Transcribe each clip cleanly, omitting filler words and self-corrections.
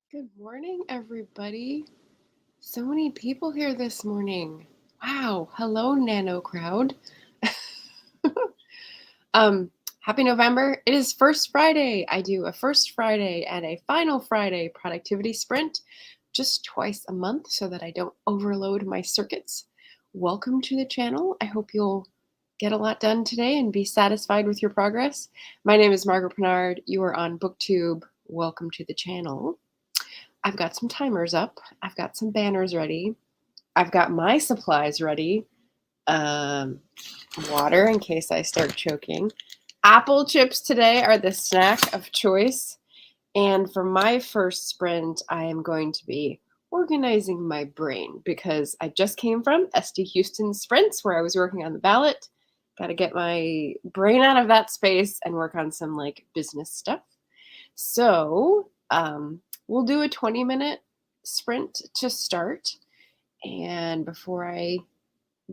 Good morning, everybody. So many people here this morning. Wow. Hello, Nano crowd. um, Happy November. It is First Friday. I do a First Friday and a Final Friday productivity sprint just twice a month so that I don't overload my circuits. Welcome to the channel. I hope you'll get a lot done today and be satisfied with your progress. My name is Margaret Bernard. You are on BookTube. Welcome to the channel. I've got some timers up. I've got some banners ready. I've got my supplies ready. Um, Water in case I start choking. Apple chips today are the snack of choice. And for my first sprint, I am going to be organizing my brain because I just came from SD Huston sprints where I was working on the ballot. Got to get my brain out of that space and work on some business stuff. So we'll do a 20-minute sprint to start. And before I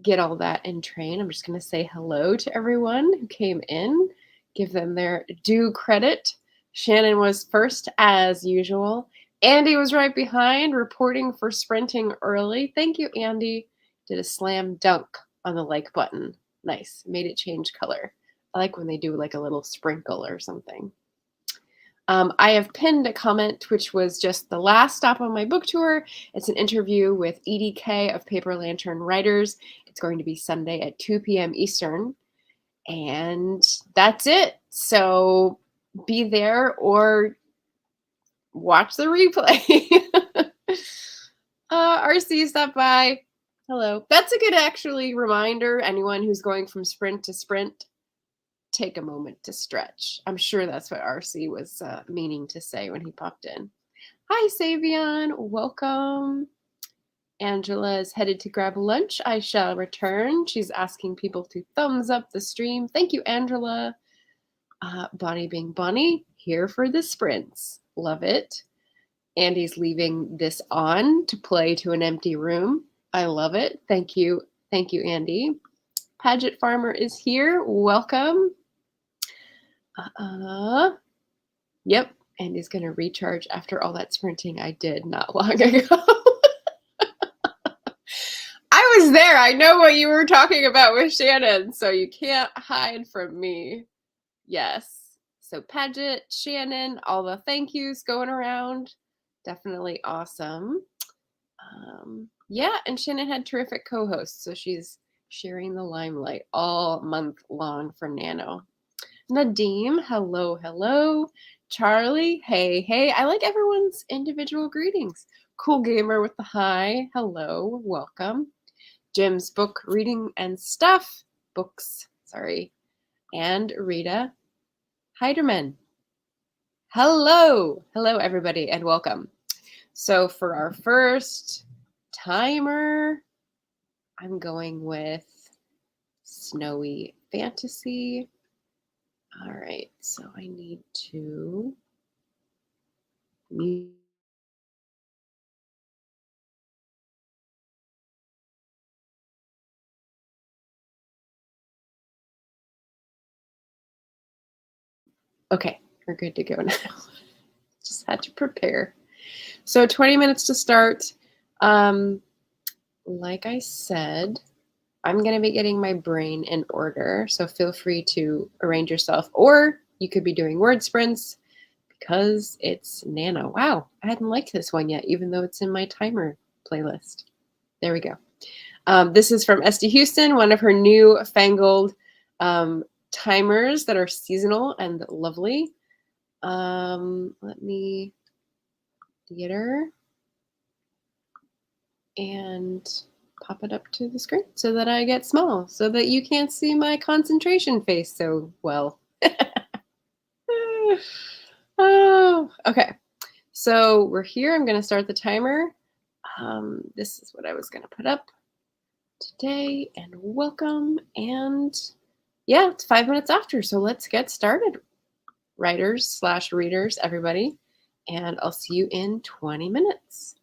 get all that in train, I'm just going to say hello to everyone who came in, give them their due credit. Shannon was first as usual. Andy was right behind, reporting for sprinting early. Thank you, Andy. Did a slam dunk on the like button. Nice. Made it change color. I like when they do like a little sprinkle or something. I have pinned a comment, which was just the last stop on my book tour. It's an interview with EDK of Paper Lantern Writers. It's going to be Sunday at 2 p.m. Eastern. And that's it. So be there or watch the replay. RC stopped by. Hello. That's a good actually reminder. Anyone who's going from sprint to sprint, take a moment to stretch. I'm sure that's what RC was meaning to say when he popped in. Hi, Savion. Welcome. Angela is headed to grab lunch. I shall return. She's asking people to thumbs up the stream. Thank you, Angela. Bonnie being Bonnie, here for the sprints. Love it. Andy's leaving this on to play to an empty room. I love it. Thank you. Thank you, Andy. Paget Farmer is here. Welcome. Yep. Andy's going to recharge after all that sprinting I did not long ago. I was there. I know what you were talking about with Shannon, so you can't hide from me. Yes. So Paget, Shannon, all the thank yous going around. Definitely awesome. Yeah, and Shannon had terrific co-hosts, so she's sharing the limelight all month long from Nano. Nadim, hello, hello. Charlie, hey, hey. I like everyone's individual greetings. Cool Gamer with the hi, hello, welcome. Jim's book reading and stuff, books, sorry. And Rita Heiderman. Hello, hello, everybody, and welcome. So for our first timer, I'm going with Snowy Fantasy. All right, so I need to mute. Okay, we're good to go now. Just had to prepare. So 20 minutes to start. Like I said, I'm going to be getting my brain in order. So feel free to arrange yourself, or you could be doing word sprints because it's Nano. Wow, I hadn't liked this one yet, even though it's in my timer playlist. There we go. This is from SD Huston, one of her new fangled timers that are seasonal and lovely. Let me theater and pop it up to the screen so that I get small, so that you can't see my concentration face so well. Oh, okay. So we're here. I'm going to start the timer. This is what I was going to put up today, and welcome. And yeah, it's 5 minutes after, so let's get started. Writers/readers, everybody. And I'll see you in 20 minutes.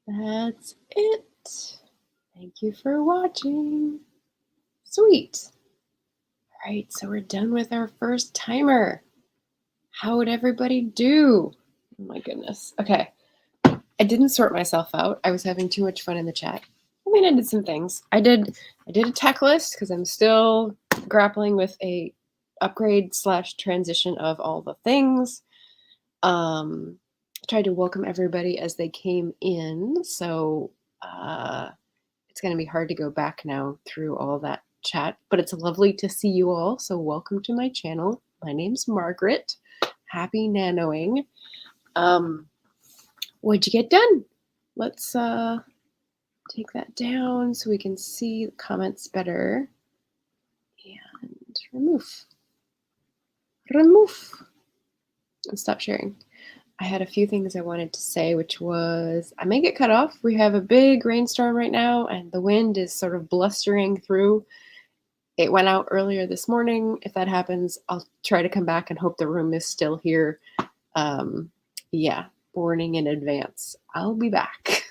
That's it. Thank you for watching. Sweet. All right, so we're done with our first timer. How would everybody do? Oh my goodness. Okay. I didn't sort myself out. I was having too much fun in the chat. I mean, I did some things. I did a tech list because I'm still grappling with a upgrade / transition of all the things. I tried to welcome everybody as they came in, so it's going to be hard to go back now through all that chat, but it's lovely to see you all. So welcome to my channel. My name's Margaret. Happy nanoing. What'd you get done? Let's take that down so we can see the comments better. And remove. And stop sharing. I had a few things I wanted to say, which was I may get cut off. We have a big rainstorm right now, and the wind is sort of blustering through. It went out earlier this morning. If that happens, I'll try to come back and hope the room is still here. Yeah, warning in advance. I'll be back.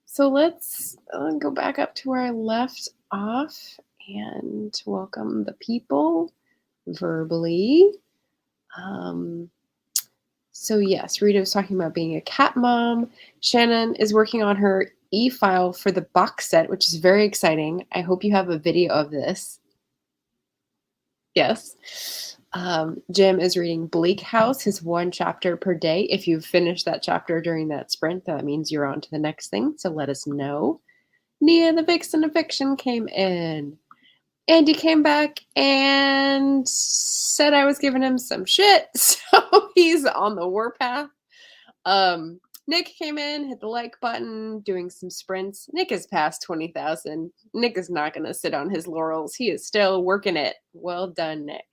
So let's go back up to where I left off and welcome the people verbally. So yes, Rita was talking about being a cat mom. Shannon is working on her e-file for the box set, which is very exciting. I hope you have a video of this. Yes. Jim is reading Bleak House, his 1 chapter per day. If you've finished that chapter during that sprint, that means you're on to the next thing. So let us know. Nia the Vixen of Fiction came in. Andy came back and said I was giving him some shit. So he's on the warpath. Nick came in, hit the like button, doing some sprints. Nick is past 20,000. Nick is not going to sit on his laurels. He is still working it. Well done, Nick.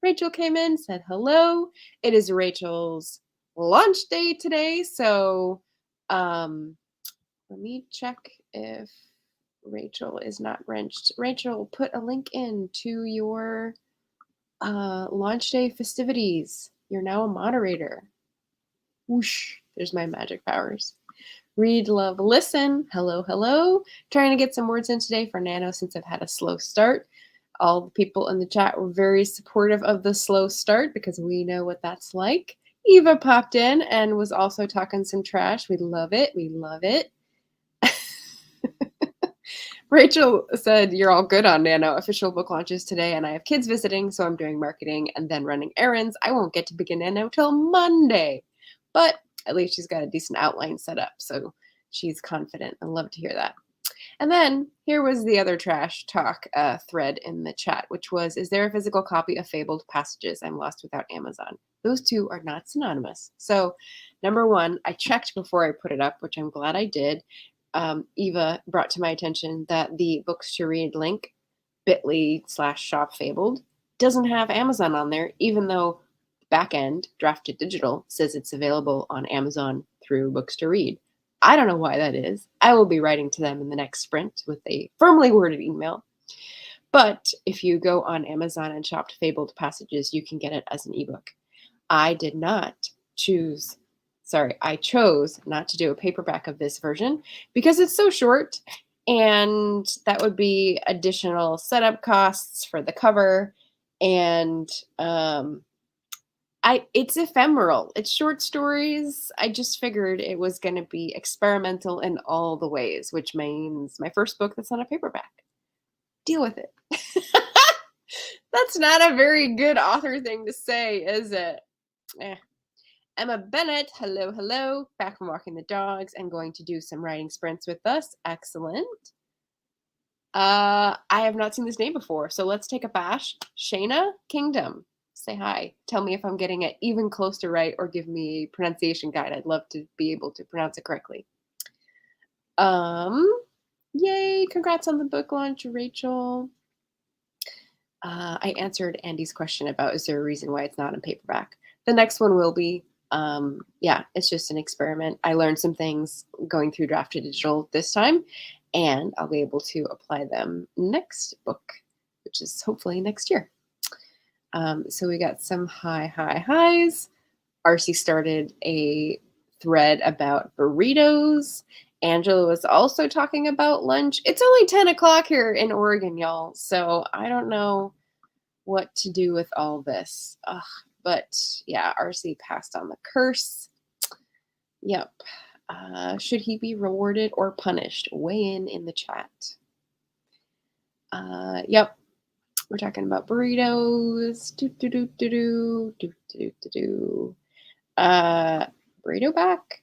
Rachel came in, said hello. It is Rachel's launch day today. So let me check if Rachel is not wrenched. Rachel, put a link in to your launch day festivities. You're now a moderator. Whoosh, there's my magic powers. Read, love, listen. Hello, hello. Trying to get some words in today for Nano since I've had a slow start. All the people in the chat were very supportive of the slow start because we know what that's like. Eva popped in and was also talking some trash. We love it. We love it. Rachel said, you're all good on Nano. Official book launches today, and I have kids visiting, so I'm doing marketing and then running errands. I won't get to begin Nano till Monday. But at least she's got a decent outline set up, so she's confident. I love to hear that. And then here was the other trash talk thread in the chat, which was, is there a physical copy of Fabled Passages? I'm Lost Without Amazon. Those two are not synonymous. So number one, I checked before I put it up, which I'm glad I did. Eva brought to my attention that the books to read link, bit.ly/shop Fabled, doesn't have Amazon on there, even though backend Drafted Digital says it's available on Amazon through Books to Read. I don't know why that is. I will be writing to them in the next sprint with a firmly worded email. But if you go on Amazon and shop Fabled Passages, you can get it as an ebook. I chose not to do a paperback of this version because it's so short, and that would be additional setup costs for the cover, and it's ephemeral. It's short stories. I just figured it was going to be experimental in all the ways, which means my first book that's not a paperback. Deal with it. That's not a very good author thing to say, is it? Emma Bennett, hello, hello. Back from walking the dogs and going to do some writing sprints with us. Excellent. I have not seen this name before, so let's take a bash. Shayna Kingdom. Say hi. Tell me if I'm getting it even close to right, or give me a pronunciation guide. I'd love to be able to pronounce it correctly. Yay, congrats on the book launch, Rachel. I answered Andy's question about, is there a reason why it's not in paperback? The next one will be, yeah, it's just an experiment. I learned some things going through Drafted Digital this time, and I'll be able to apply them next book, which is hopefully next year. So we got some highs. RC started a thread about burritos. Angela was also talking about lunch. It's only 10 o'clock here in Oregon, y'all. So I don't know what to do with all this. Ugh, but yeah, RC passed on the curse. Yep. Should he be rewarded or punished? Weigh in the chat. Yep. We're talking about burritos. Burrito back.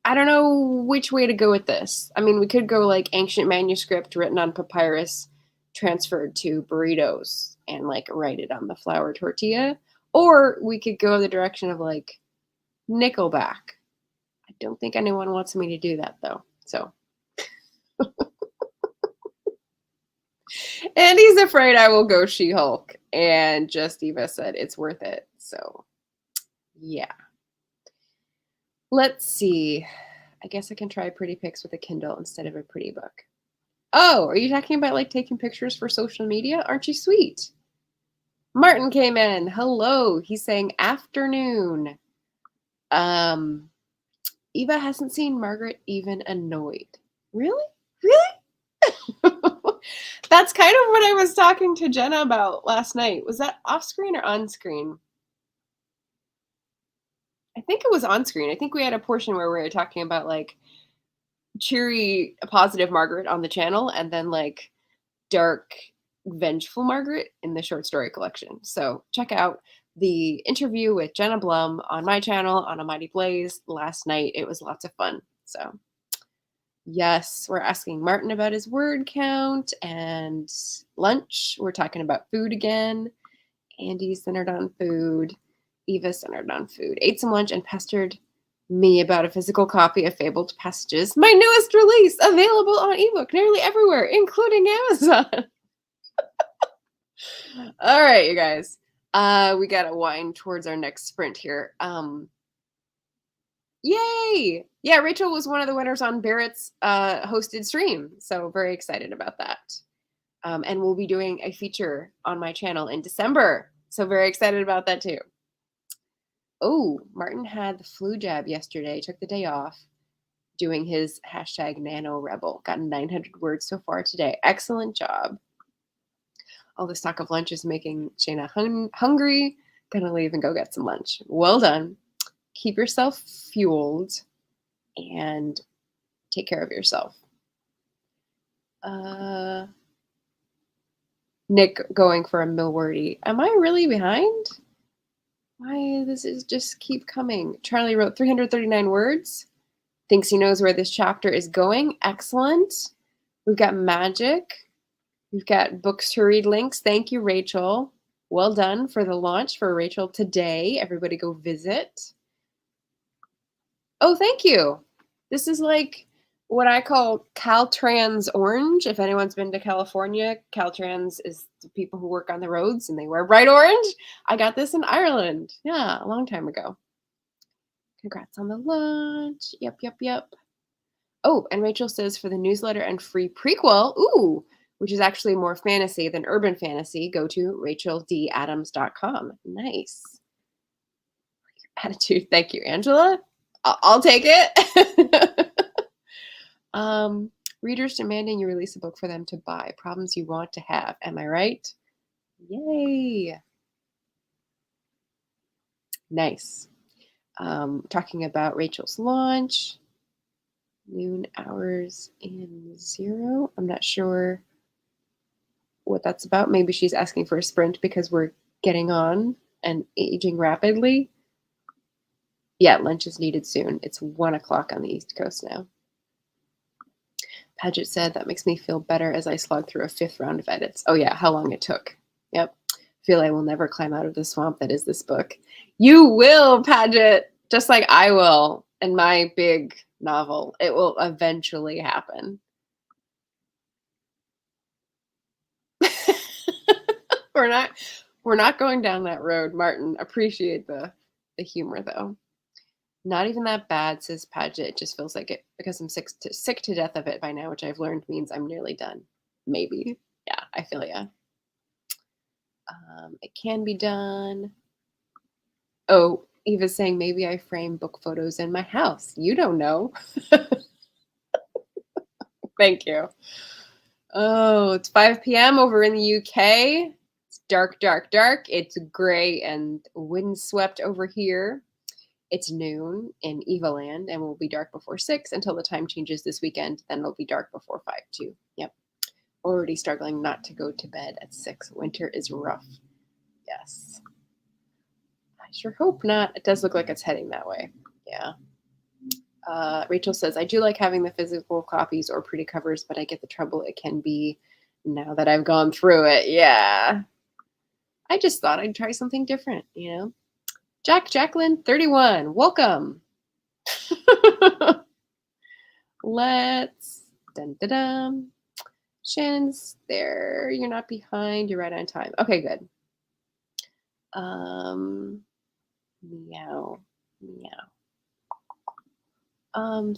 I don't know which way to go with this. I mean, we could go like ancient manuscript written on papyrus, transferred to burritos and like write it on the flour tortilla. Or we could go the direction of like Nickelback. I don't think anyone wants me to do that though. So. And he's afraid I will go She-Hulk. And Just Eva said it's worth it. So, yeah. Let's see. I guess I can try pretty pics with a Kindle instead of a pretty book. Oh, are you talking about like taking pictures for social media? Aren't you sweet? Martin came in. Hello. He's saying afternoon. Eva hasn't seen Margaret even annoyed. Really? Really? That's kind of what I was talking to Jenna about last night. Was that off screen or on screen? I think it was on screen. I think we had a portion where we were talking about like cheery, positive Margaret on the channel and then like dark, vengeful Margaret in the short story collection. So check out the interview with Jenna Blum on my channel on A Mighty Blaze last night. It was lots of fun. So yes, we're asking Martin about his word count and lunch. We're talking about food again. Andy centered on food. Eva centered on food. Ate some lunch and pestered me about a physical copy of Fabled Passages, my newest release, available on ebook nearly everywhere, including Amazon. All right, you guys. We got to wind towards our next sprint here. Yay! Yeah, Rachel was one of the winners on Barrett's hosted stream, so very excited about that. And we'll be doing a feature on my channel in December, so very excited about that too. Oh, Martin had the flu jab yesterday, took the day off, doing his hashtag Nano Rebel. Got 900 words so far today. Excellent job. All this talk of lunch is making Shayna hungry. Gonna leave and go get some lunch. Well done. Keep yourself fueled and take care of yourself. Nick going for a Millwordy. Am I really behind? Why this is just keep coming. Charlie wrote 339 words. Thinks he knows where this chapter is going. Excellent. We've got magic. We've got books to read links. Thank you, Rachel. Well done for the launch for Rachel today. Everybody go visit. Oh, thank you. This is like what I call Caltrans orange. If anyone's been to California, Caltrans is the people who work on the roads and they wear bright orange. I got this in Ireland. Yeah, a long time ago. Congrats on the launch. Yep. Oh, and Rachel says for the newsletter and free prequel, ooh, which is actually more fantasy than urban fantasy, go to racheldadams.com. Nice. Attitude. Thank you, Angela. I'll take it. Readers demanding you release a book for them to buy. Problems you want to have. Am I right? Yay. Nice. Talking about Rachel's launch. Noon hours in 0. I'm not sure what that's about. Maybe she's asking for a sprint because we're getting on and aging rapidly. Yeah, lunch is needed soon. It's 1 o'clock on the East Coast now. Paget said, that makes me feel better as I slog through a 5th round of edits. Oh yeah, how long it took. Yep. Feel I will never climb out of the swamp that is this book. You will, Paget, just like I will in my big novel. It will eventually happen. We're not going down that road, Martin. Appreciate the humor though. Not even that bad, says Paget. It just feels like it because I'm sick to death of it by now, which I've learned means I'm nearly done. Maybe. Yeah, I feel ya. It can be done. Oh, Eva's saying maybe I frame book photos in my house. You don't know. Thank you. Oh, it's 5 p.m. over in the UK. It's dark, dark, dark. It's gray and windswept over here. It's noon in Evaland and will be dark before 6 until the time changes this weekend. Then it'll be dark before 5 too. Yep. Already struggling not to go to bed at 6. Winter is rough. Yes. I sure hope not. It does look like it's heading that way. Yeah. Rachel says, I do like having the physical copies or pretty covers, but I get the trouble it can be now that I've gone through it. Yeah. I just thought I'd try something different, you know? Jacqueline, 31. Welcome. Let's. Dun, dun, dun. Shannon's there. You're not behind. You're right on time. Okay, good. Meow. Meow.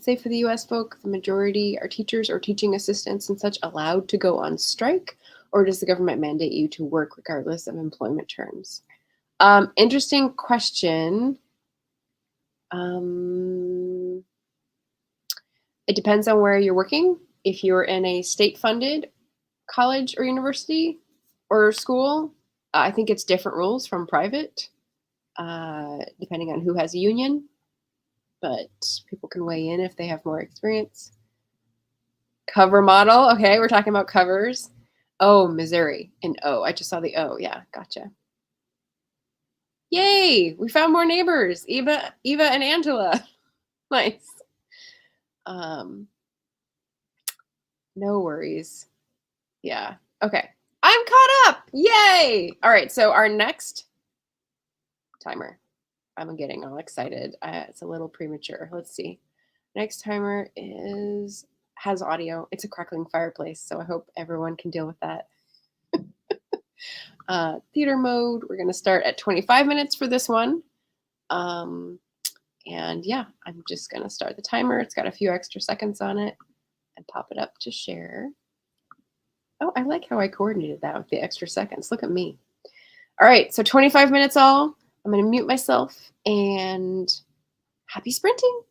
Say for the US folk, the majority are teachers or teaching assistants and such allowed to go on strike, or does the government mandate you to work regardless of employment terms? Interesting question. It depends on where you're working. If you're in a state-funded college or university or school, I think it's different rules from private, depending on who has a union. But people can weigh in if they have more experience. Cover model. Okay, we're talking about covers. Oh, Missouri. An O. I just saw the O. Yeah, gotcha. Yay! We found more neighbors. Eva and Angela. Nice. No worries. Yeah. Okay. I'm caught up. Yay! All right. So our next timer. I'm getting all excited. It's a little premature. Let's see. Next timer has audio. It's a crackling fireplace, so I hope everyone can deal with that. Theater mode. We're going to start at 25 minutes for this one. And yeah, I'm just going to start the timer. It's got a few extra seconds on it and pop it up to share. Oh, I like how I coordinated that with the extra seconds. Look at me. All right, so 25 minutes all. I'm going to mute myself and happy sprinting.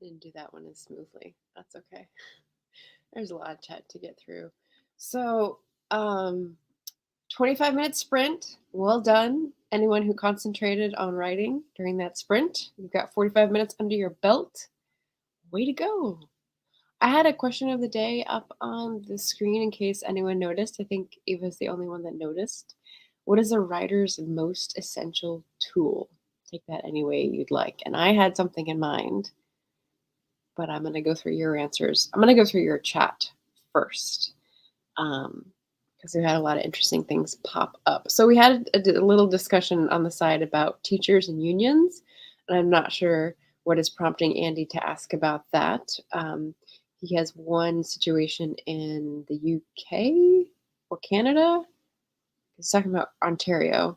I didn't do that one as smoothly. That's okay. There's a lot of chat to get through. So, 25-minute sprint. Well done. Anyone who concentrated on writing during that sprint, you've got 45 minutes under your belt. Way to go. I had a question of the day up on the screen in case anyone noticed. I think Eva's the only one that noticed. What is a writer's most essential tool? Take that any way you'd like. And I had something in mind, but I'm going to go through your answers. I'm going to go through your chat first, because we had a lot of interesting things pop up. So we had a little discussion on the side about teachers and unions, and I'm not sure what is prompting Andy to ask about that. He has one situation in the UK or Canada. He's talking about Ontario,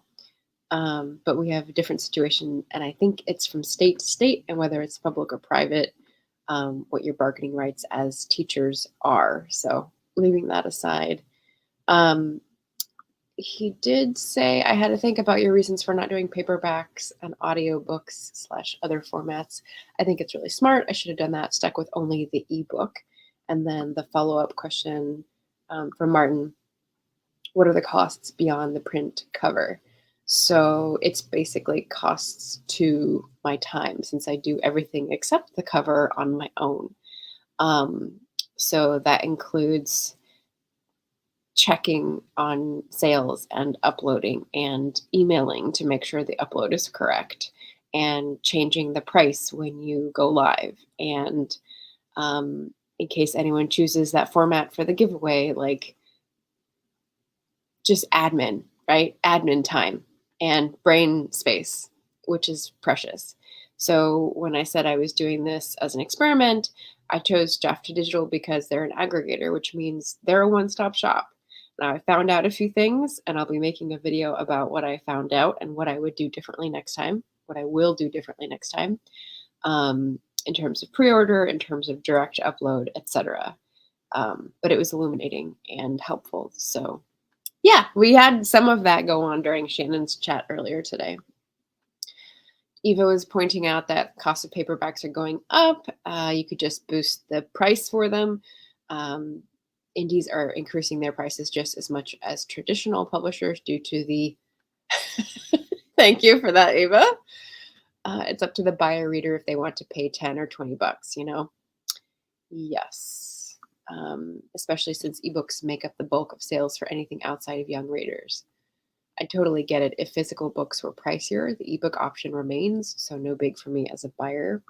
but we have a different situation, and I think it's from state to state, and whether it's public or private, what your bargaining rights as teachers are. So leaving that aside, he did say I had to think about your reasons for not doing paperbacks and audiobooks / other formats. I think it's really smart. I should have done that, stuck with only the ebook. And then the follow-up question from Martin, what are the costs beyond the print cover? So it's basically costs to my time since I do everything except the cover on my own. So that includes checking on sales and uploading and emailing to make sure the upload is correct and changing the price when you go live. And in case anyone chooses that format for the giveaway, like just admin, right? Admin time and brain space, which is precious. So when I said I was doing this as an experiment, I chose Draft to Digital because they're an aggregator, which means they're a one-stop shop. Now I found out a few things, and I'll be making a video about what I found out and what I would do differently next time, what I will do differently next time, in terms of pre-order, in terms of direct upload, etc. But it was illuminating and helpful. So yeah, we had some of that go on during Shannon's chat earlier today. Eva was pointing out that cost of paperbacks are going up. You could just boost the price for them. Indies are increasing their prices just as much as traditional publishers due to the thank you for that, Eva. It's up to the buyer reader if they want to pay 10 or 20 bucks, you know? Yes. Especially since ebooks make up the bulk of sales for anything outside of young readers. I totally get it. If physical books were pricier, the ebook option remains, so no big for me as a buyer.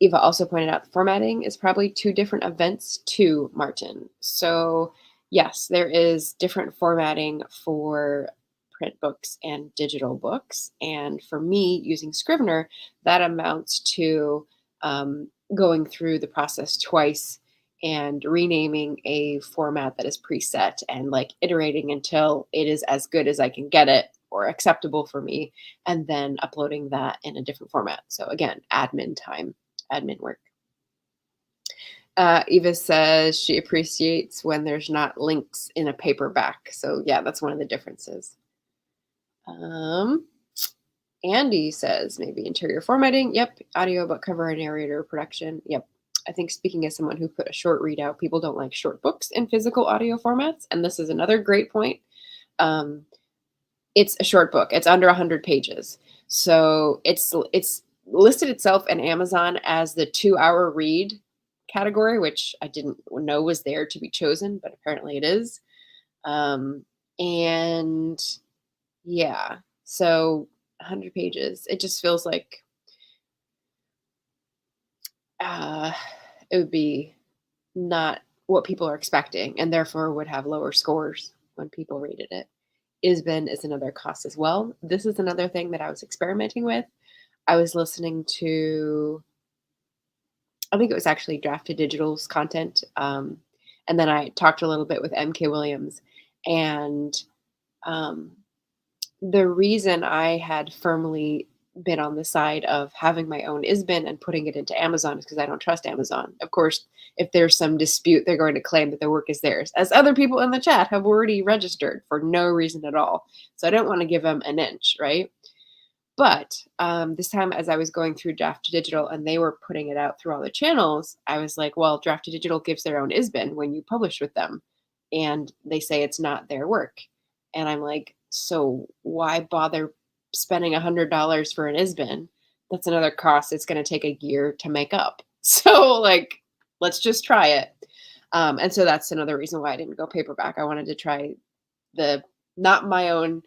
Eva also pointed out the formatting is probably two different events too, Martin. So yes, there is different formatting for print books and digital books. And for me, using Scrivener, that amounts to going through the process twice and renaming a format that is preset and like iterating until it is as good as I can get it or acceptable for me, and then uploading that in a different format. So again, admin time, admin work. Eva says she appreciates when there's not links in a paperback. So yeah, that's one of the differences. Andy says maybe interior formatting. Yep. Audiobook cover and narrator production. Yep. I think speaking as someone who put a short readout, people don't like short books in physical audio formats. And this is another great point. It's a short book. It's under 100 pages. So it's listed itself in Amazon as the 2-hour read category, which I didn't know was there to be chosen, but apparently it is. And yeah, so 100 pages. It just feels like it would be not what people are expecting and therefore would have lower scores when people rated it. ISBN is another cost as well. This is another thing that I was experimenting with. I was listening to, I think it was actually Draft to Digital's content. And then I talked a little bit with MK Williams. And the reason I had firmly been on the side of having my own ISBN and putting it into Amazon is because I don't trust Amazon. Of course, if there's some dispute, they're going to claim that the work is theirs, as other people in the chat have already registered for no reason at all. So I don't want to give them an inch, right? But this time, as I was going through Draft to Digital and they were putting it out through all the channels, I was like, well, Draft to Digital gives their own ISBN when you publish with them. And they say it's not their work. And I'm like, so why bother spending $100 for an ISBN? That's another cost it's going to take a year to make up. So, like, let's just try it. And so that's another reason why I didn't go paperback. I wanted to try the not my own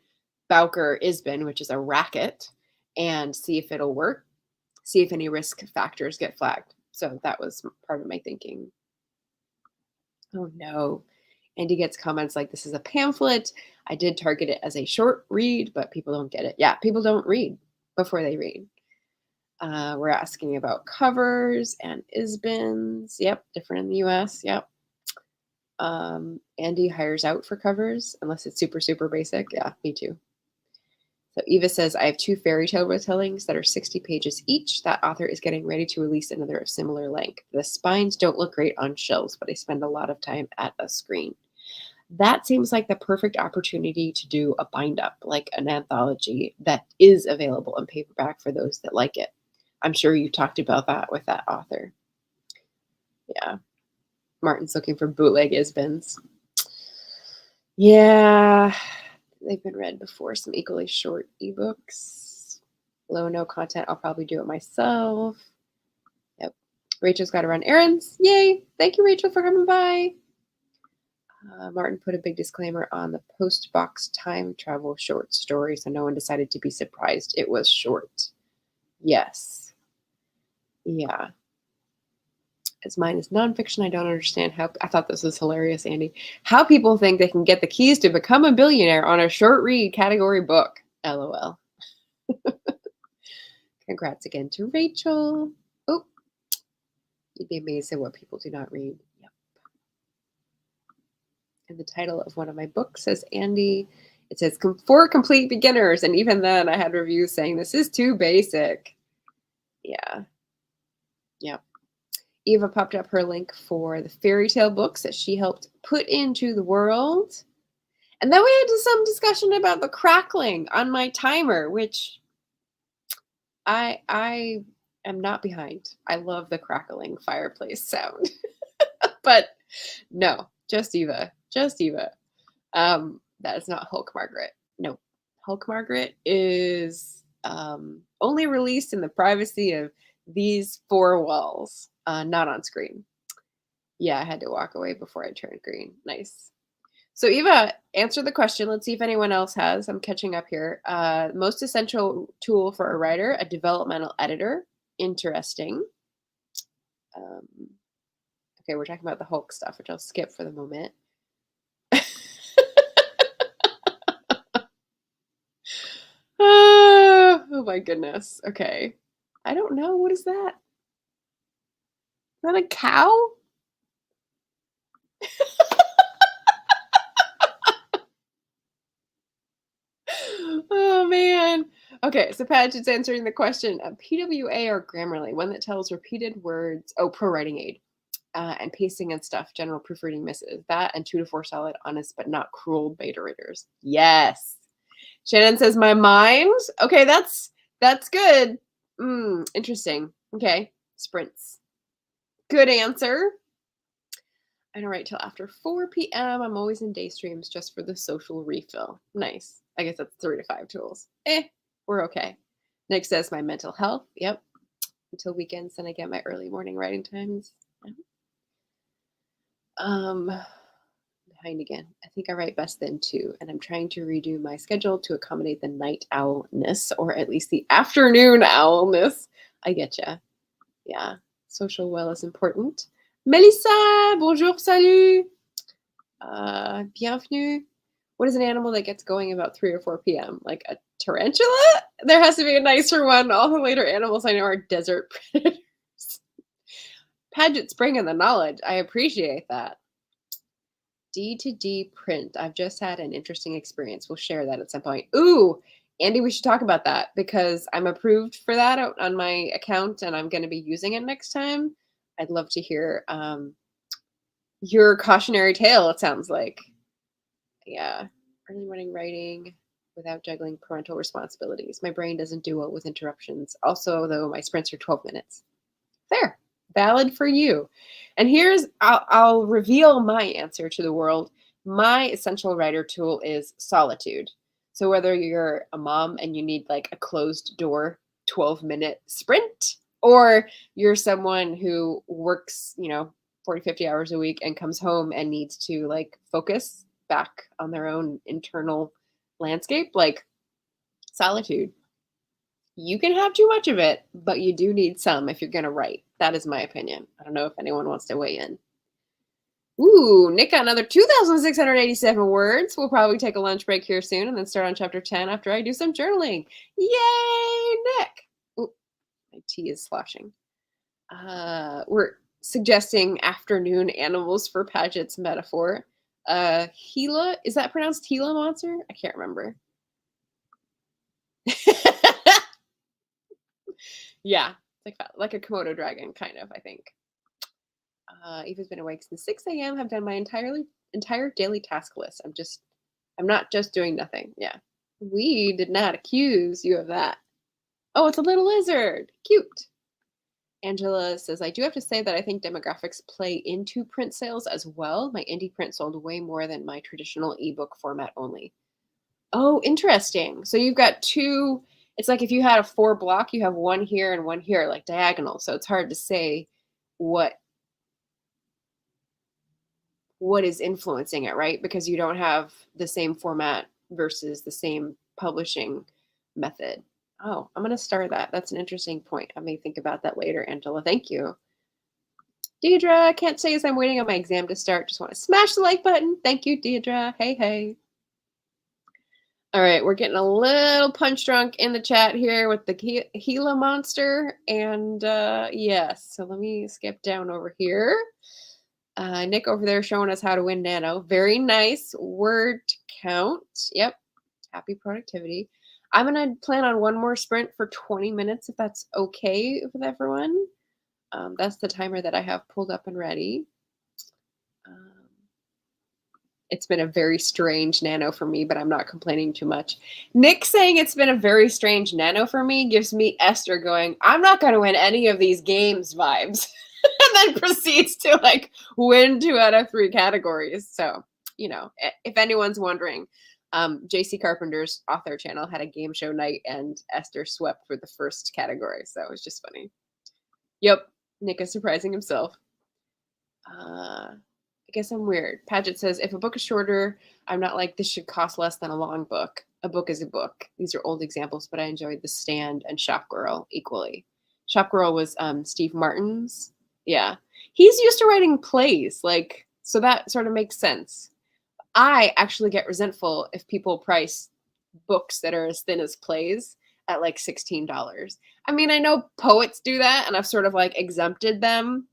Bowker ISBN, which is a racket, and see if it'll work, see if any risk factors get flagged. So that was part of my thinking. Oh no. Andy gets comments like, this is a pamphlet. I did target it as a short read, but people don't get it. Yeah, people don't read before they read. We're asking about covers and ISBNs. Yep, different in the US. Yep. Andy hires out for covers unless it's super, super basic. Yeah, me too. So Eva says, I have 2 fairy tale retellings that are 60 pages each. That author is getting ready to release another of similar length. The spines don't look great on shelves, but I spend a lot of time at a screen. That seems like the perfect opportunity to do a bind up, like an anthology that is available in paperback for those that like it. I'm sure you talked about that with that author. Yeah. Martin's looking for bootleg ISBNs. Yeah. They've been read before, some equally short ebooks. Low, no content. I'll probably do it myself. Yep. Rachel's got to run errands. Yay. Thank you, Rachel, for coming by. Martin put a big disclaimer on the post box time travel short story, so no one decided to be surprised it was short. Yes. Yeah. As mine is nonfiction, I don't understand how. I thought this was hilarious, Andy. How people think they can get the keys to become a billionaire on a short read category book. LOL. Congrats again to Rachel. Oh, you'd be amazed at what people do not read. Yep. And the title of one of my books says, Andy, it says, for complete beginners. And even then, I had reviews saying this is too basic. Yeah. Yep. Eva popped up her link for the fairy tale books that she helped put into the world. And then we had some discussion about the crackling on my timer, which I am not behind. I love the crackling fireplace sound. But no, just Eva. Just Eva. That is not Hulk Margaret. No. Hulk Margaret is only released in the privacy of these 4 walls, not on screen. Yeah, I had to walk away before I turned green. Nice. So Eva, answer the question. Let's see if anyone else has. I'm catching up here. Most essential tool for a writer, a developmental editor. Interesting. Okay, we're talking about the Hulk stuff, which I'll skip for the moment. Oh my goodness. Okay. I don't know. What is that? Is that a cow? Oh man. Okay, so Paget's answering the question: PWA or Grammarly, one that tells repeated words. Oh, pro writing aid, and pacing and stuff. General proofreading misses that, and 2 to 4 solid, honest but not cruel beta readers. Yes. Shannon says my mind. Okay, that's good. Interesting. Okay, sprints. Good answer. I don't write till after 4 p.m. I'm always in day streams just for the social refill. Nice. I guess that's 3 to 5 tools. We're okay. Nick says my mental health. Yep. Until weekends, then I get my early morning writing times. Behind again. I think I write best then too, and I'm trying to redo my schedule to accommodate the night owlness, or at least the afternoon owlness. I get ya. Yeah. Social well is important. Melissa, bonjour, salut. Bienvenue. What is an animal that gets going about 3 or 4 p.m.? Like a tarantula? There has to be a nicer one. All the later animals I know are desert predators. Paget's bringing the knowledge. I appreciate that. D2D print. I've just had an interesting experience. We'll share that at some point. Ooh, Andy, we should talk about that because I'm approved for that on my account and I'm going to be using it next time. I'd love to hear your cautionary tale, it sounds like. Yeah. Early morning writing. without juggling parental responsibilities. My brain doesn't do well with interruptions. Also, though, my sprints are 12 minutes. Fair. Valid for you. And I'll reveal my answer to the world. My essential writer tool is solitude. So whether you're a mom and you need like a closed door 12-minute sprint, or you're someone who works, 40, 50 hours a week and comes home and needs to like focus back on their own internal landscape, like solitude. You can have too much of it, but you do need some if you're going to write. That is my opinion. I don't know if anyone wants to weigh in. Ooh, Nick got another 2,687 words. We'll probably take a lunch break here soon and then start on chapter 10 after I do some journaling. Yay, Nick! Ooh, my tea is sloshing. We're suggesting afternoon animals for Paget's metaphor. Gila, is that pronounced Gila monster? I can't remember. Yeah, like a Komodo dragon, kind of, I think. Eva's been awake since 6 a.m. Have done my entire daily task list. I'm not just doing nothing. Yeah. We did not accuse you of that. Oh, it's a little lizard. Cute. Angela says, I do have to say that I think demographics play into print sales as well. My indie print sold way more than my traditional ebook format only. Oh, interesting. So you've got two, it's like if you had a 4 block, you have one here and one here, like diagonal. So it's hard to say what is influencing it, right? Because you don't have the same format versus the same publishing method. Oh, I'm going to star that. That's an interesting point. I may think about that later, Angela. Thank you. Deidre, can't say as I'm waiting on my exam to start. Just want to smash the like button. Thank you, Deidre. Hey, hey. All right, we're getting a little punch drunk in the chat here with the Gila monster. And yes, so let me skip down over here. Nick over there showing us how to win Nano. Very nice word count. Yep. Happy productivity. I'm going to plan on one more sprint for 20 minutes if that's okay with everyone. That's the timer that I have pulled up and ready. It's been a very strange Nano for me, but I'm not complaining too much. Nick saying it's been a very strange Nano for me gives me Esther going, I'm not going to win any of these games vibes. And then proceeds to like win 2 out of 3 categories. So, if anyone's wondering, JC Carpenter's author channel had a game show night and Esther swept for the first category. So it was just funny. Yep. Nick is surprising himself. I guess I'm weird. Paget says, if a book is shorter, I'm not like, this should cost less than a long book. A book is a book. These are old examples, but I enjoyed The Stand and Shop Girl equally. Shop Girl was Steve Martin's. Yeah. He's used to writing plays, so that sort of makes sense. I actually get resentful if people price books that are as thin as plays at like $16. I mean, I know poets do that, and I've sort of like exempted them.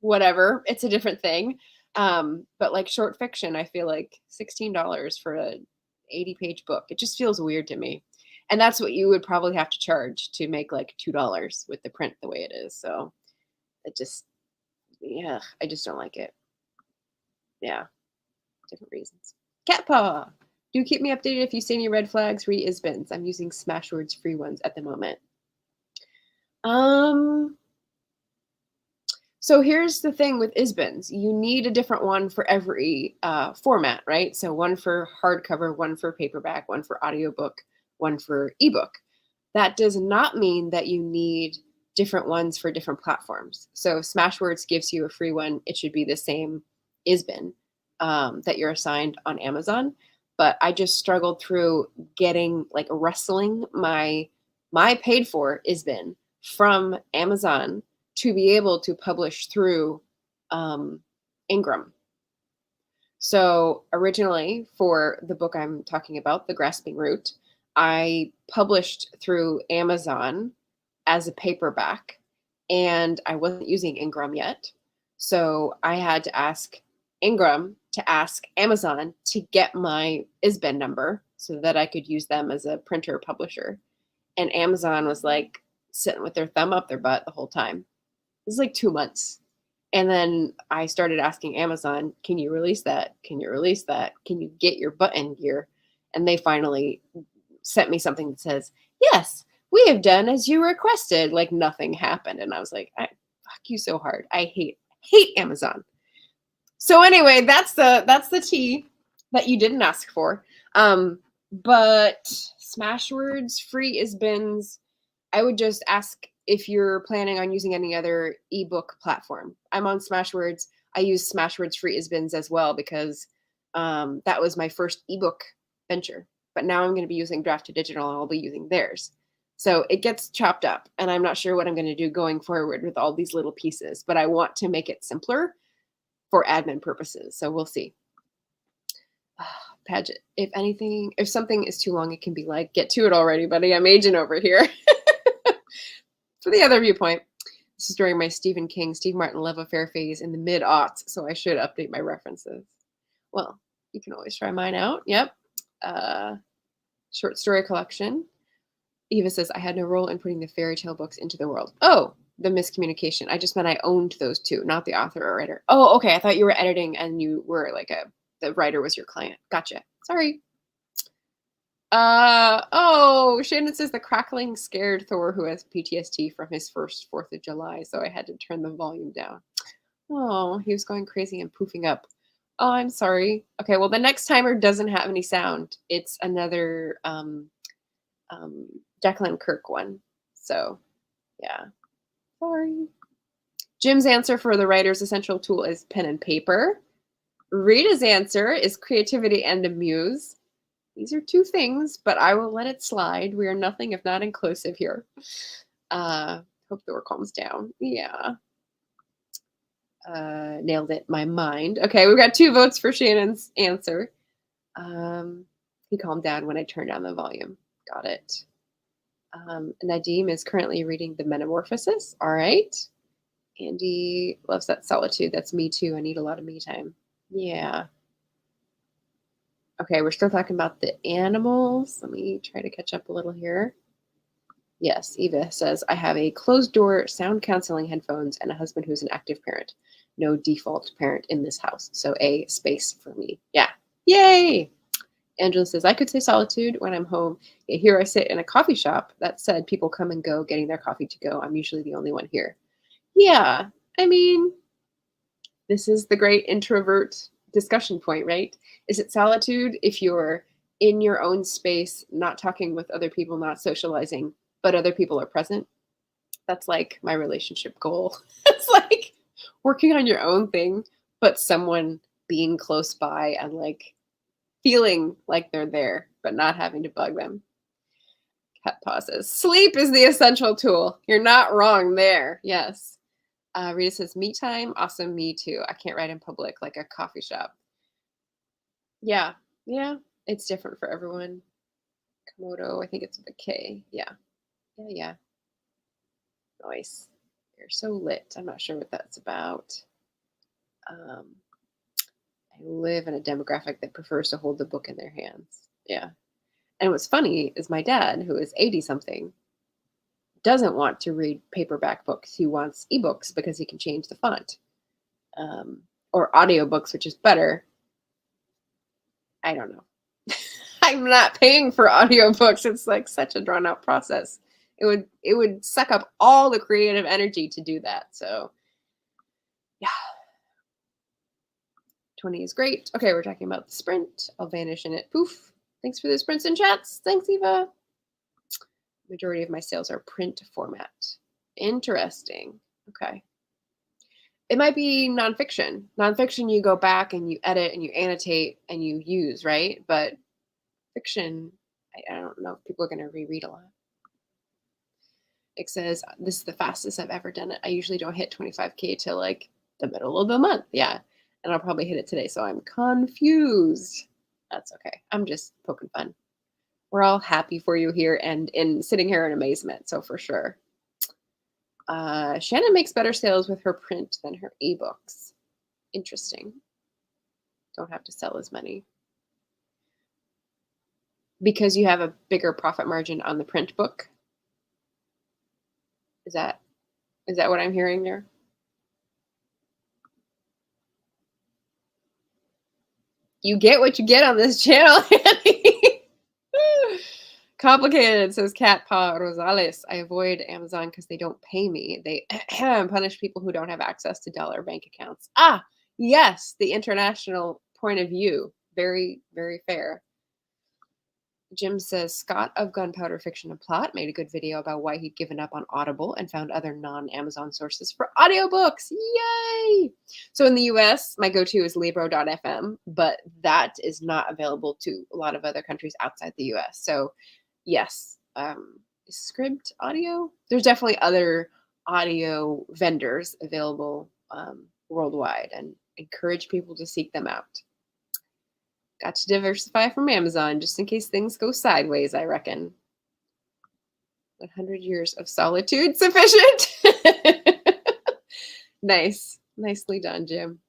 Whatever, it's a different thing. But like short fiction, I feel like $16 for a 80-page book, it just feels weird to me. And that's what you would probably have to charge to make like $2 with the print the way it is. So it just, yeah, I just don't like it. Yeah, different reasons. Cat paw. Do keep me updated if you see any red flags. Read Isbins. I'm using Smashwords free ones at the moment. So here's the thing with Isbins. You need a different one for every format, right? So one for hardcover, one for paperback, one for audiobook, one for ebook. That does not mean that you need different ones for different platforms. So Smashwords gives you a free one. It should be the same Isbin that you're assigned on Amazon. But I just struggled through wrestling my paid for Isbin from Amazon to be able to publish through Ingram. So originally, for the book I'm talking about, The Grasping Root, I published through Amazon as a paperback, and I wasn't using Ingram yet. So I had to ask Ingram to ask Amazon to get my ISBN number so that I could use them as a printer publisher. And Amazon was like sitting with their thumb up their butt the whole time. It was like 2 months. And then I started asking Amazon, can you release that? Can you release that? Can you get your butt in gear? And they finally sent me something that says, yes, we have done as you requested. Like nothing happened. And I was like, fuck you so hard. I hate Amazon. So anyway, that's the tea that you didn't ask for. But Smashwords, free is bins. I would just ask if you're planning on using any other ebook platform. I'm on Smashwords. I use Smashwords free is bins as well because that was my first ebook venture. But now I'm going to be using Draft to Digital and I'll be using theirs. So it gets chopped up and I'm not sure what I'm going to do going forward with all these little pieces, but I want to make it simpler for admin purposes. So we'll see. Paget, if something is too long, it can be like, get to it already, buddy. I'm aging over here. For the other viewpoint, this is during my Stephen King, Steve Martin love affair phase in the mid-aughts, so I should update my references. Well, you can always try mine out. Yep. Short story collection. Eva says, I had no role in putting the fairy tale books into the world. Oh, the miscommunication. I just meant I owned those two, not the author or writer. Oh, okay. I thought you were editing and you were like the writer was your client. Gotcha. Sorry. Oh, Shannon says the crackling scared Thor who has PTSD from his first 4th of July, so I had to turn the volume down. Oh, he was going crazy and poofing up. Oh, I'm sorry. Okay, well, the next timer doesn't have any sound. It's another Declan Kirk one. So, yeah. Sorry. Jim's answer for the writer's essential tool is pen and paper. Rita's answer is creativity and a muse. These are two things, but I will let it slide. We are nothing if not inclusive here. Hope Thor calms down. Yeah. Nailed it. My mind. Okay, we've got 2 votes for Shannon's answer. He calmed down when I turned down the volume. Got it. Nadim is currently reading The Metamorphosis. All right. Andy loves that solitude. That's me too. I need a lot of me time. Yeah. Okay, we're still talking about the animals. Let me try to catch up a little here. Yes, Eva says, I have a closed door sound canceling headphones and a husband who's an active parent. No default parent in this house. So a space for me. Yeah. Yay! Angela says, I could say solitude when I'm home. Here I sit in a coffee shop. That said, people come and go getting their coffee to go. I'm usually the only one here. Yeah. I mean, this is the great introvert discussion point, right? Is it solitude if you're in your own space, not talking with other people, not socializing, but other people are present? That's like my relationship goal. It's like working on your own thing, but someone being close by and like feeling like they're there, but not having to bug them. Cat pauses. Sleep is the essential tool. You're not wrong there. Yes. Rita says, me time. Awesome. Me too. I can't write in public like a coffee shop. Yeah. Yeah. It's different for everyone. Komodo. I think it's with a K. Yeah. Yeah. Yeah. Nice. You're so lit. I'm not sure what that's about. I live in a demographic that prefers to hold the book in their hands. Yeah. And what's funny is my dad, who is 80 something, doesn't want to read paperback books. He wants ebooks because he can change the font. Or audiobooks, which is better. I don't know. I'm not paying for audiobooks. It's like such a drawn out process. It would suck up all the creative energy to do that. So yeah. 20 is great. Okay, we're talking about the sprint. I'll vanish in it. Poof. Thanks for the sprints and chats. Thanks, Eva. Majority of my sales are print format. Interesting. Okay. It might be nonfiction. Nonfiction, you go back and you edit and you annotate and you use, right? But fiction, I don't know if people are going to reread a lot. It says, this is the fastest I've ever done it. I usually don't hit 25K till like the middle of the month. Yeah. And I'll probably hit it today. So I'm confused. That's okay. I'm just poking fun. We're all happy for you here and sitting here in amazement. So for sure. Shannon makes better sales with her print than her ebooks. Interesting. Don't have to sell as many. Because you have a bigger profit margin on the print book. Is that what I'm hearing there? You get what you get on this channel, Annie. Complicated, says Cat Paw Rosales. I avoid Amazon because they don't pay me. They punish people who don't have access to dollar bank accounts. Ah, yes, the international point of view. Very, very fair. Jim says Scott of Gunpowder Fiction and Plot made a good video about why he'd given up on Audible and found other non-Amazon sources for audiobooks. Yay! So in the US, my go-to is Libro.fm, but that is not available to a lot of other countries outside the US. So yes, Scribd Audio. There's definitely other audio vendors available worldwide, and encourage people to seek them out. Got to diversify from Amazon just in case things go sideways, I reckon. 100 years of solitude sufficient? Nice. Nicely done, Jim.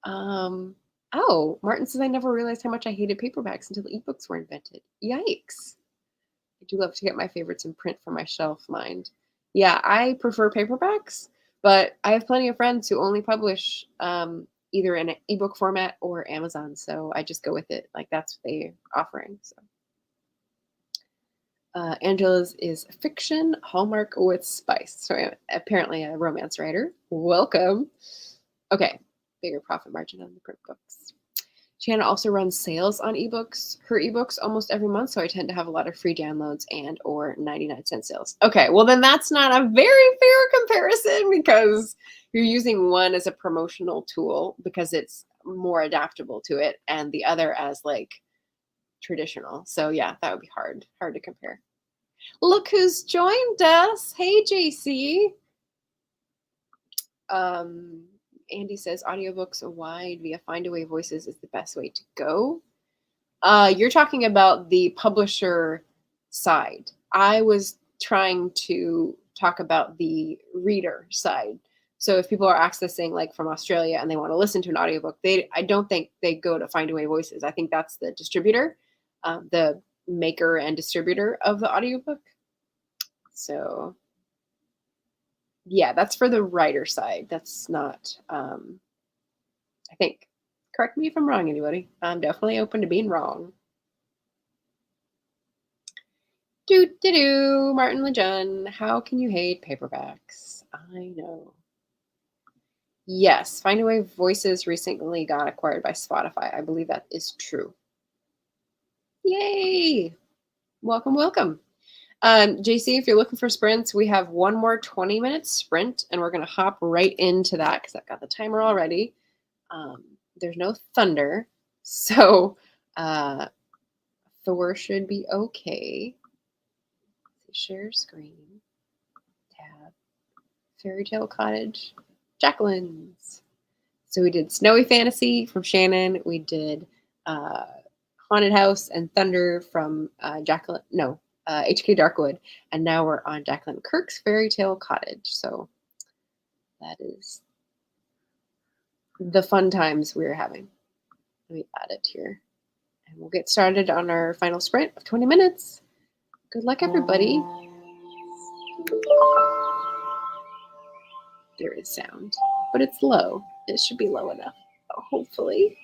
Oh, Martin says I never realized how much I hated paperbacks until ebooks were invented. Yikes. I do love to get my favorites in print for my shelf mind. Yeah, I prefer paperbacks, but I have plenty of friends who only publish either in an ebook format or Amazon, so I just go with it. Like that's what they're offering. So Angela's is fiction, Hallmark with spice. So apparently a romance writer. Welcome. Okay, bigger profit margin on the print books. Shanna also runs sales on ebooks, her ebooks almost every month, so I tend to have a lot of free downloads and or 99-cent sales. Okay, well then that's not a very fair comparison because you're using one as a promotional tool because it's more adaptable to it and the other as like traditional. So yeah, that would be hard to compare. Look who's joined us. Hey, JC. Andy says audiobooks wide via Findaway Voices is the best way to go. You're talking about the publisher side. I was trying to talk about the reader side. So if people are accessing like from Australia and they want to listen to an audiobook, I don't think they go to Findaway Voices. I think that's the distributor, the maker and distributor of the audiobook. So yeah, that's for the writer side. That's not, I think, correct me if I'm wrong, anybody. I'm definitely open to being wrong. Martin Lejeune. How can you hate paperbacks? I know. Yes, Findaway Voices recently got acquired by Spotify. I believe that is true. Yay! Welcome, welcome. JC, if you're looking for sprints, we have one more 20-minute sprint, and we're going to hop right into that because I've got the timer already. There's no thunder, so Thor should be okay. Share screen, tab, Fairy Tale Cottage, Jacqueline's. So we did Snowy Fantasy from Shannon. We did Haunted House and Thunder from Jacqueline. No, HK Darkwood, and now we're on Jacqueline Kirk's Fairy Tale Cottage. So that is the fun times we're having. Let me add it here, and we'll get started on our final sprint of 20 minutes. Good luck, everybody. There is sound, but it's low. It should be low enough, hopefully.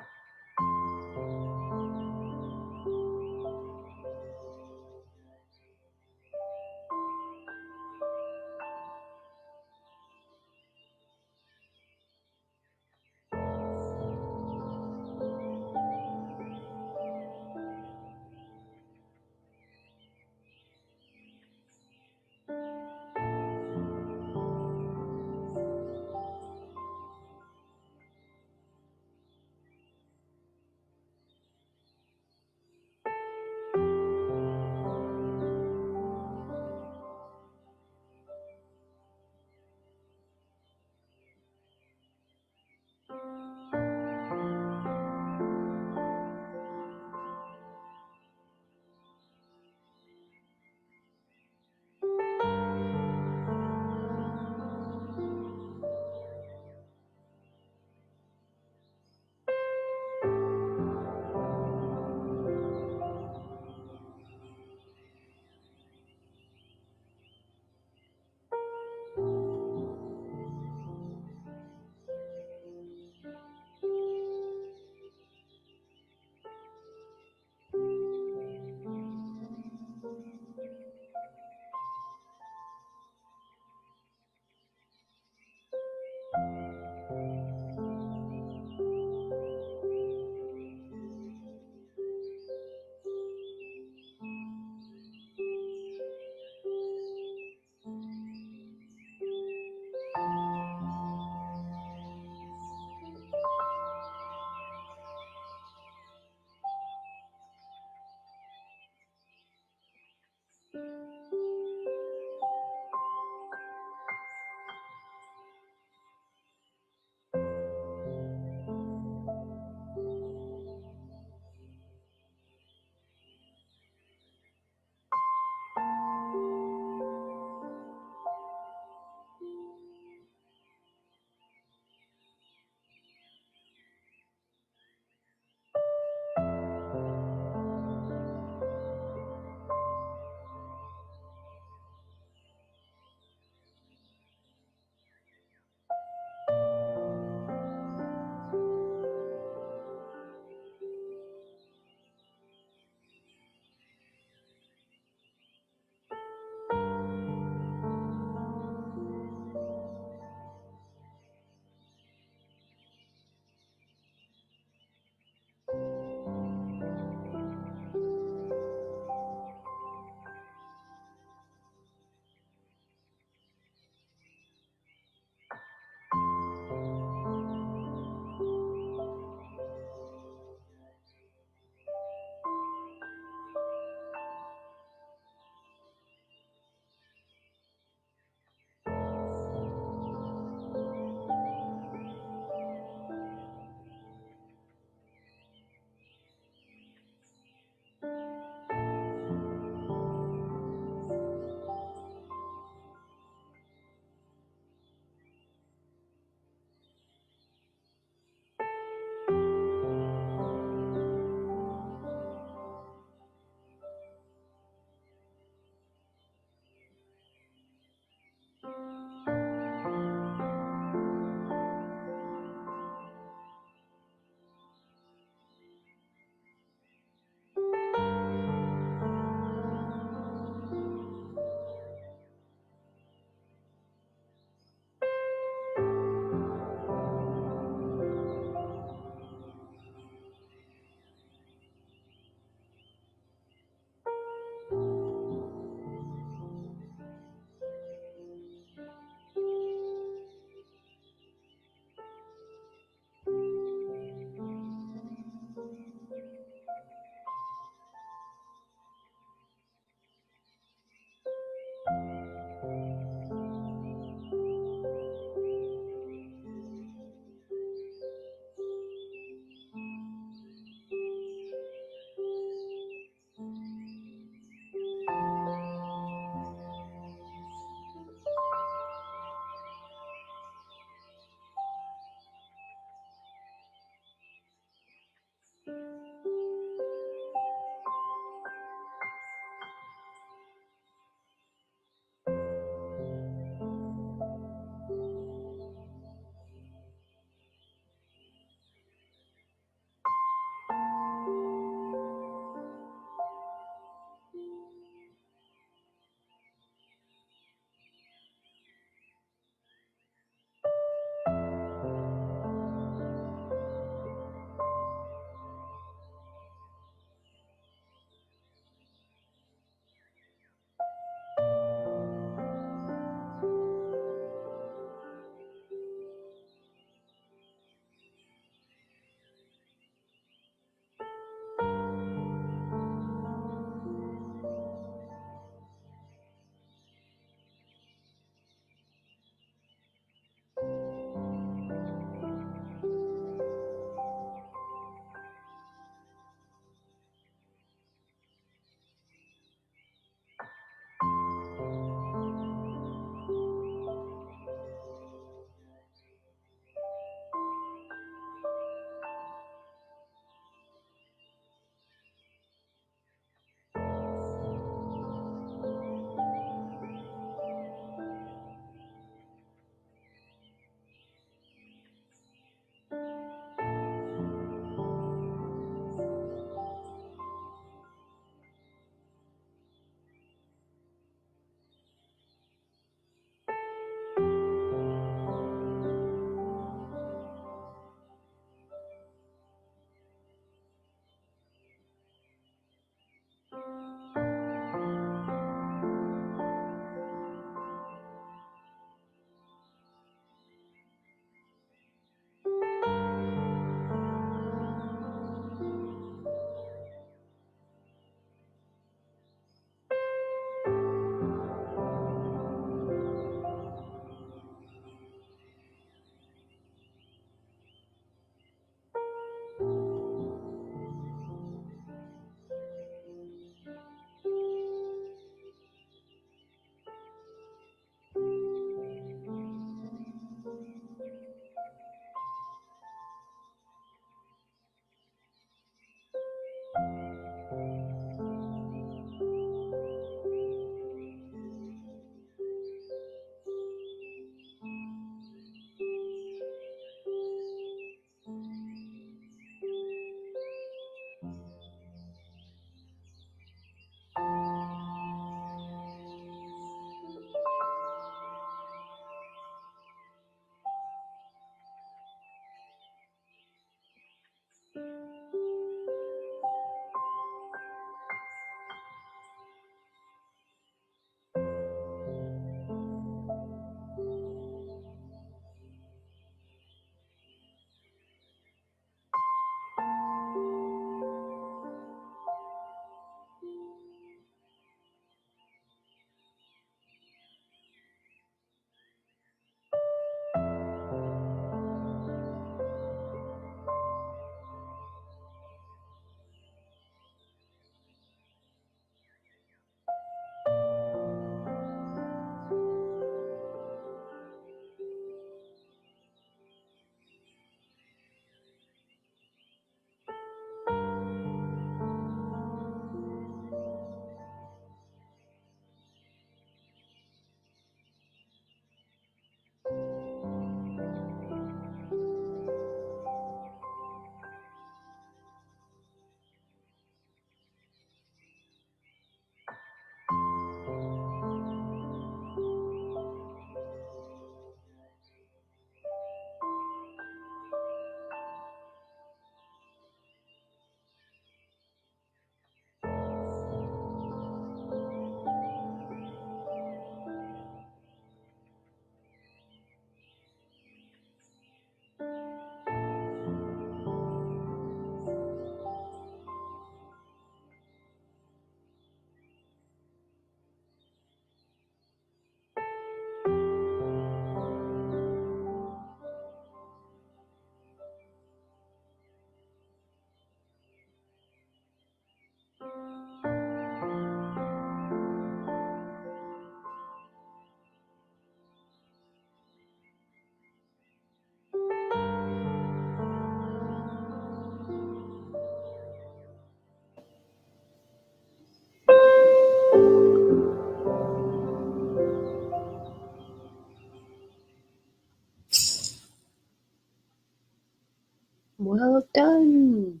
Well done.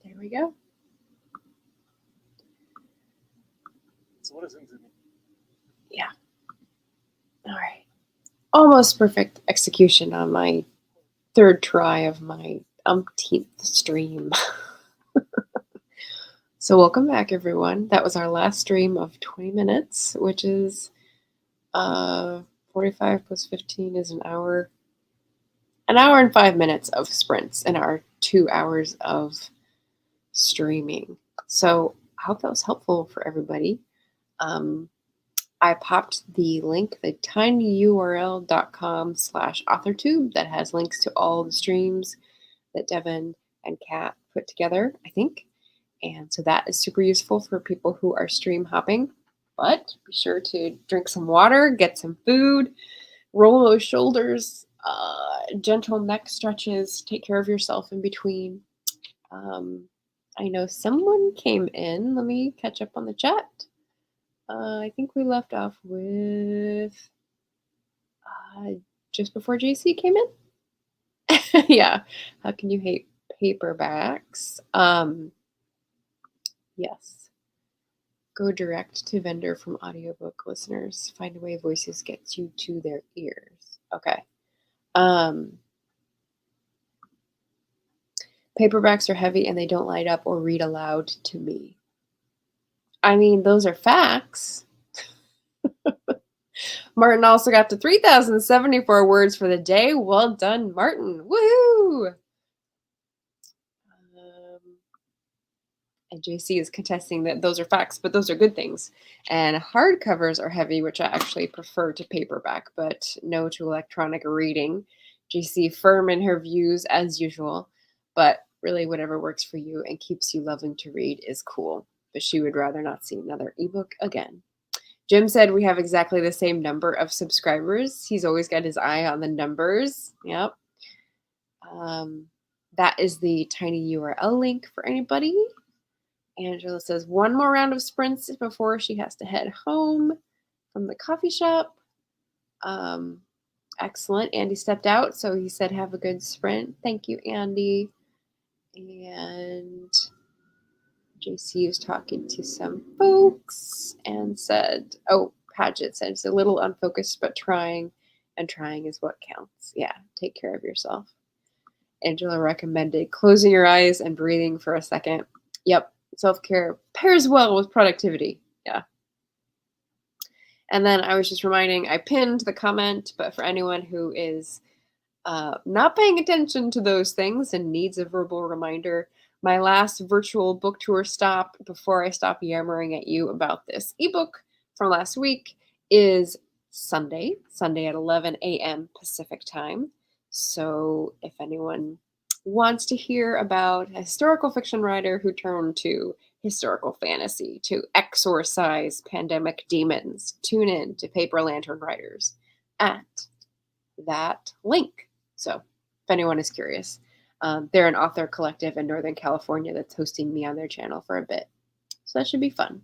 There we go. So what is into me? Yeah. All right. Almost perfect execution on my third try of my umpteenth stream. So welcome back, everyone. That was our last stream of 20 minutes, which is 45 plus 15 is an hour and 5 minutes of sprints in our 2 hours of streaming. So I hope that was helpful for everybody. I popped the link, the tinyurl.com/authortube that has links to all the streams that Devin and Kat put together, I think. And so that is super useful for people who are stream hopping. But be sure to drink some water, get some food, roll those shoulders, gentle neck stretches, take care of yourself in between. I know someone came in. Let me catch up on the chat. I think we left off with just before JC came in. Yeah. How can you hate paperbacks? Yes. Go direct to vendor from audiobook listeners. Find a way voices gets you to their ears. Okay. Paperbacks are heavy and they don't light up or read aloud to me. I mean, those are facts. Martin also got to 3,074 words for the day. Well done, Martin. Woohoo! And JC is contesting that those are facts, but those are good things. And hardcovers are heavy, which I actually prefer to paperback, but no to electronic reading. JC firm in her views as usual, but really whatever works for you and keeps you loving to read is cool. But she would rather not see another ebook again. Jim said we have exactly the same number of subscribers. He's always got his eye on the numbers. Yep. That is the tiny URL link for anybody. Angela says one more round of sprints before she has to head home from the coffee shop. Excellent. Andy stepped out, so he said, have a good sprint. Thank you, Andy. And JC was talking to some folks and said, Paget said it's a little unfocused, but trying, and trying is what counts. Yeah, take care of yourself. Angela recommended closing your eyes and breathing for a second. Yep, self-care pairs well with productivity. Yeah. And then I was just reminding, I pinned the comment, but for anyone who is not paying attention to those things and needs a verbal reminder, my last virtual book tour stop before I stop yammering at you about this ebook from last week is Sunday at 11 a.m. Pacific time. So if anyone wants to hear about a historical fiction writer who turned to historical fantasy to exorcise pandemic demons, tune in to Paper Lantern Writers at that link. So if anyone is curious, they're an author collective in Northern California that's hosting me on their channel for a bit. So that should be fun.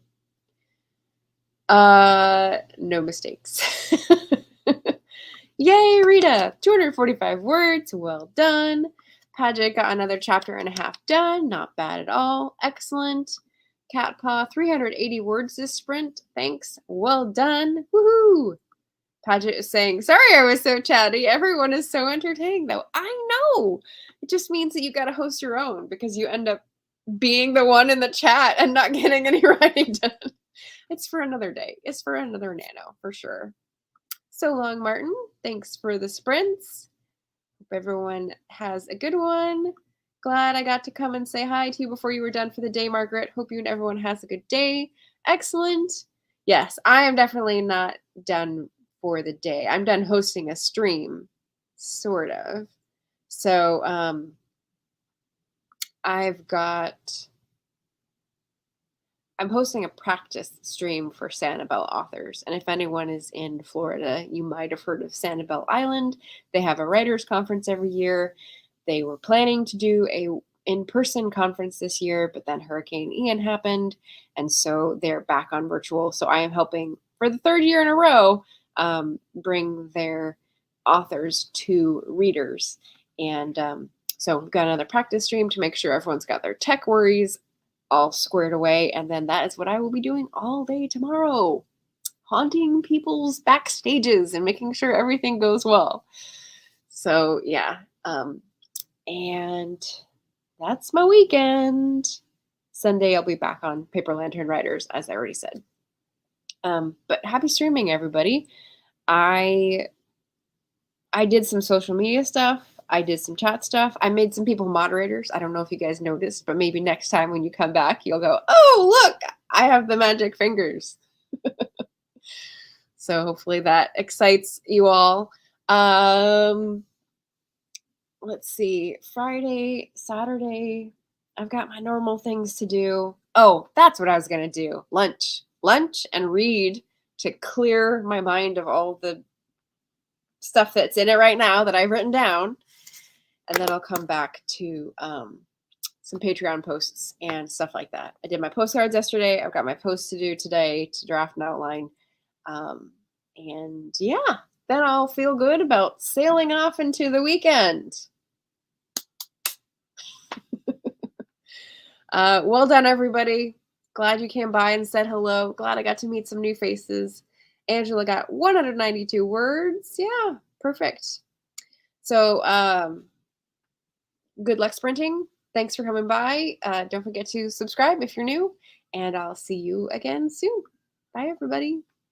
No mistakes. Yay, Rita! 245 words. Well done. Paget got another chapter and a half done. Not bad at all. Excellent. Catpaw, 380 words this sprint. Thanks. Well done. Woohoo! Paget is saying, sorry I was so chatty. Everyone is so entertaining, though. I know. It just means that you got to host your own because you end up being the one in the chat and not getting any writing done. It's for another day. It's for another Nano, for sure. So long, Martin. Thanks for the sprints. Hope everyone has a good one. Glad I got to come and say hi to you before you were done for the day, Margaret. Hope you and everyone has a good day. Excellent. Yes, I am definitely not done for the day. I'm done hosting a stream, sort of. So I'm hosting a practice stream for Sanibel authors. And if anyone is in Florida, you might have heard of Sanibel Island. They have a writers conference every year. They were planning to do a in-person conference this year, but then Hurricane Ian happened. And so they're back on virtual. So I am helping for the third year in a row bring their authors to readers. And so we've got another practice stream to make sure everyone's got their tech worries all squared away. And then that is what I will be doing all day tomorrow, haunting people's backstages and making sure everything goes well. So yeah, and that's my weekend. Sunday I'll be back on Paper Lantern Riders, as I already said. But happy streaming, everybody. I did some social media stuff. I did some chat stuff. I made some people moderators. I don't know if you guys noticed, but maybe next time when you come back, you'll go, oh, look, I have the magic fingers. So hopefully that excites you all. Let's see, Friday, Saturday, I've got my normal things to do. Oh, that's what I was going to do. Lunch and read to clear my mind of all the stuff that's in it right now that I've written down. And then I'll come back to some Patreon posts and stuff like that. I did my postcards yesterday. I've got my posts to do today to draft an outline. And yeah, then I'll feel good about sailing off into the weekend. Well done, everybody. Glad you came by and said hello. Glad I got to meet some new faces. Angela got 192 words. Yeah, perfect. So good luck sprinting. Thanks for coming by. Don't forget to subscribe if you're new, and I'll see you again soon. Bye, everybody.